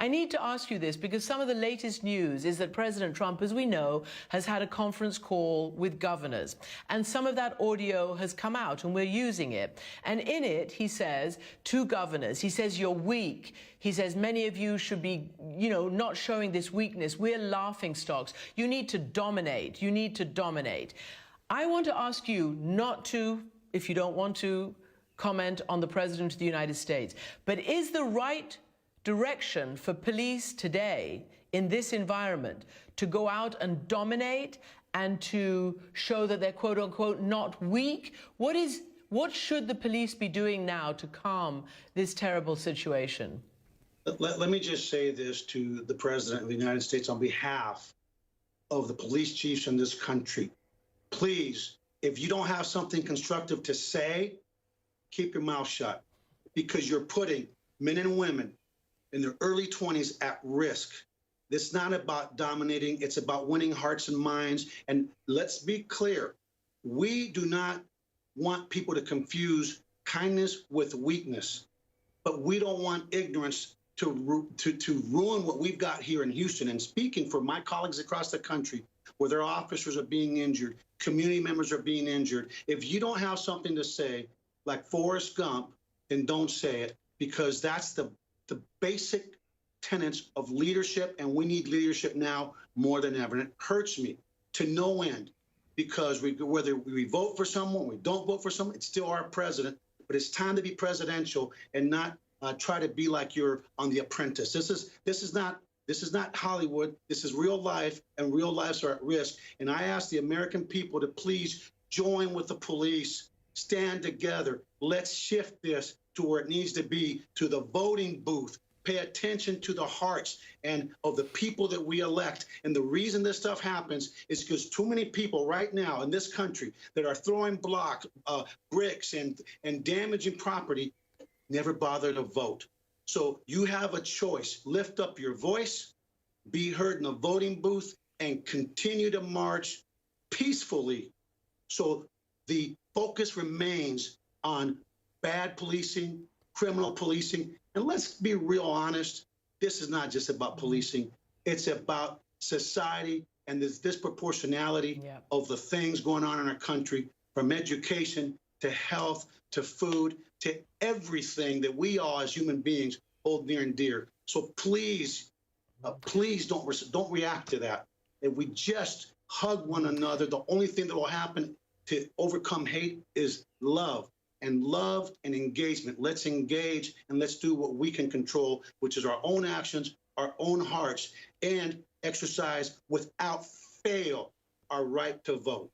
I need to ask you this because some of the latest news is that President Trump, as we know, has had a conference call with governors. And some of that audio has come out and we're using it. And in it, he says to governors, he says, you're weak. He says, many of you should be, not showing this weakness. We're laughing stocks. You need to dominate. You need to dominate. I want to ask you not to, if you don't want to, comment on the President of the United States. But is the right direction for police today in this environment to go out and dominate and to show that they're quote unquote not weak? What should the police be doing now to calm this terrible situation? Let me just say this to the President of the United States on behalf of the police chiefs in this country. Please, if you don't have something constructive to say, keep your mouth shut, because you're putting men and women in their early 20s at risk. It's not about dominating, it's about winning hearts and minds. And let's be clear, we do not want people to confuse kindness with weakness, but we don't want ignorance to ruin what we've got here in Houston. And speaking for my colleagues across the country, where their officers are being injured, community members are being injured, if you don't have something to say, like Forrest Gump, then don't say it, because that's the basic tenets of leadership, and we need leadership now more than ever. And it hurts me to no end, because whether we vote for someone, we don't vote for someone, it's still our president, but it's time to be presidential and not try to be like you're on The Apprentice. This is not Hollywood. This is real life, and real lives are at risk. And I ask the American people to please join with the police, stand together. Let's shift this to where it needs to be, to the voting booth. Pay attention to the hearts and of the people that we elect. And the reason this stuff happens is because too many people right now in this country that are throwing bricks and damaging property never bother to vote. So you have a choice. Lift up your voice, be heard in the voting booth, and continue to march peacefully. So the focus remains on bad policing, criminal policing. And let's be real honest, this is not just about policing. It's about society and this disproportionality of the things going on in our country, from education to health to food to everything that we all as human beings hold near and dear. So please, please don't react to that. If we just hug one another, the only thing that will happen to overcome hate is love and engagement. Let's engage and let's do what we can control, which is our own actions, our own hearts, and exercise without fail our right to vote.